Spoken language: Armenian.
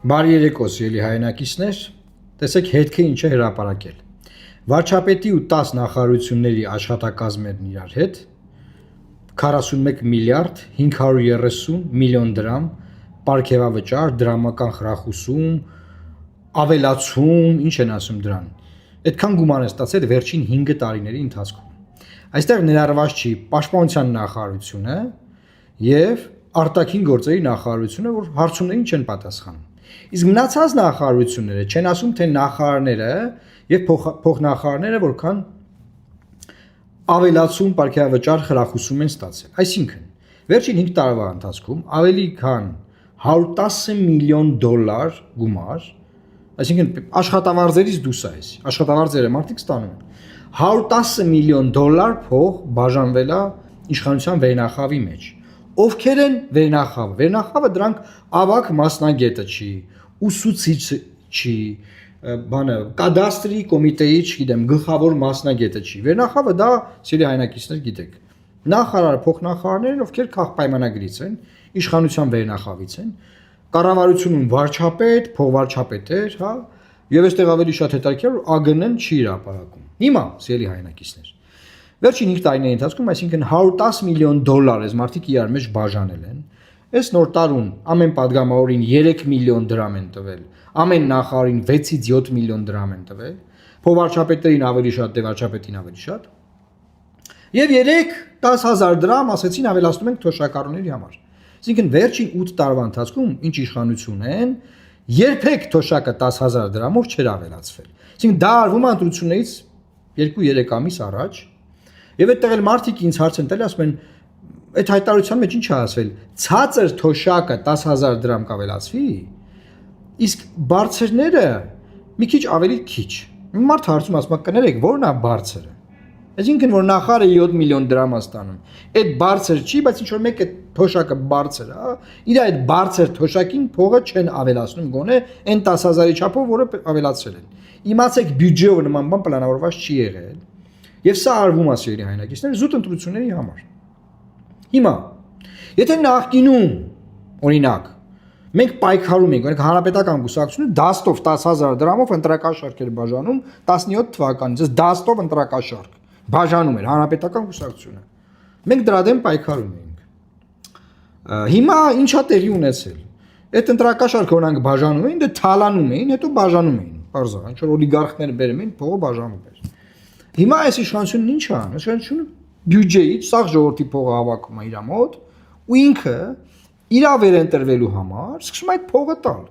Բարի երեկո, սիրելի հայրենակիցներ, տեսեք հետքը ինչ է հրապարակել։ Վարչապետի ու 10 նախարարությունների աշխատակազմերն իրար հետ 41 միլիարդ 530 միլիոն դրամ պարգևավճար, դրամական խրախուսում, ավելացում, ինչ են ասում դրան։ Այդքան գումար են ստացել վերջին 5 տարիների ընթացքում։ Այստեղ ներառված չի պաշտպանության նախարարությունը եւ արտաքին գործերի նախարարությունը, որ հարցումներին չեն պատասխանում։ Իսկ մնացած նախարարությունները չեն ասում թե նախարարները եւ փոխնախարարները որքան ավելացում պարգևավճար խրախուսում են ստացել։ Այսինքն, վերջին 5 տարվա ընթացքում ավելի քան 110 միլիոն դոլար գումար, այսինքն աշխատավարձերից դուրս է, աշխատավարձերը մարդիկ ստանում են 110 միլիոն դոլար փող բաժանվել է իշխանության վերնախավի մեջ։ Ովքեր են վերնախավը։ Վերնախավը դրանք ավակ մասնագետը չի, ուսուցիչ չի, կադաստրի կոմիտեի, չգիտեմ, գլխավոր մասնագետը չի։ Վերնախավը դա սիրելի հայրենակիցներ գիտեք։ Նախարարը, փոխնախարարներն, ովքեր քաղաքպայմանագրից են, իշխանության վերնախավից են, կառավարությունում վարչապետ, փոխվարչապետեր, հա, եւ այստեղ ավելի շատ հետաքրքիր որ ԱԳՆ-ն չի հրապարակում։ Հիմա սիրելի հայրենակիցներ Վերջին 5 տարիների ընթացքում, այսինքն 110 միլիոն դոլար էս մարդիկ իրար մեջ բաժանել են։ Այս նոր տարուն ամեն падգամավորին 3 միլիոն դրամ են տվել, ամեն նախարարին 6-ից 7 միլիոն դրամ են տվել, փոխվարչապետերին ավելի շատ, վարչապետին ավելի շատ։ Եվ 3-10,000 դրամ ասեցին ավելացնում ենք թոշակառուների համար։ Այսինքն վերջին 8 տարվա ընթացքում ինչ իշխանություն են, երբեք թոշակը 10,000 դրամով չէր ավելացվել։ Այսինքն դա արվում է ընտրություններից 2-3 ամիս առաջ։ Եվ այդտեղ էլ մարդիկ ինձ հարց են տալի, ասում են, այդ հայտարարության մեջ ինչ է ասվել, ցածր թոշակը 10,000 դրամ կավելացվի, իսկ բարձրները մի քիչ ավելի քիչ։ Մարդ հարցում ասում է, կներեք, ո՞րն է բարձրը։ Այսինքն որ նախարարը 7 միլիոն դրամ է ստանում։ Այդ բարձր չի, բայց ինչ որ մեկը թոշակը բարձր է, իր այդ բարձր թոշակին փողը չեն ավելացնում գոնե այն 10,000-ի չափով, որը ավելացրել են։ Իմացեք բյուջեով նման բան պլանավորված չի եղել։ Եվ սա արվում է սիրելի հայրենակիցներ զուտ ընտրությունների համար։ Հիմա, եթե նախկինում, օրինակ, մենք պայքարում ենք, օրինակ հանրապետական կուսակցությունը դաստով 10,000 դրամով ընտրակաշարք էր բաժանում 17 թվականից, դաստով ընտրակաշարք բաժանում էր հանրապետական կուսակցությունը։ Մենք դրա դեմ պայքարում էինք։ Հիմա ինչա տեղի ունեցել։ Այդ ընտրակաշարքը օրինակ բաժանում էին, դե թալանում էին, հետո բաժանում էին։ Պարզա, ինչ որ օլիգարխները բերում էին, փողը բաժանում էր։ Հիմա այս իշխանությունն ինչ է անում։ Իշխանությունը բյուջեից սաղ ժողովրդի փողը հավաքում է իր մոտ ու ինքը իր վերընտրվելու համար սկսում է այդ փողը տալ։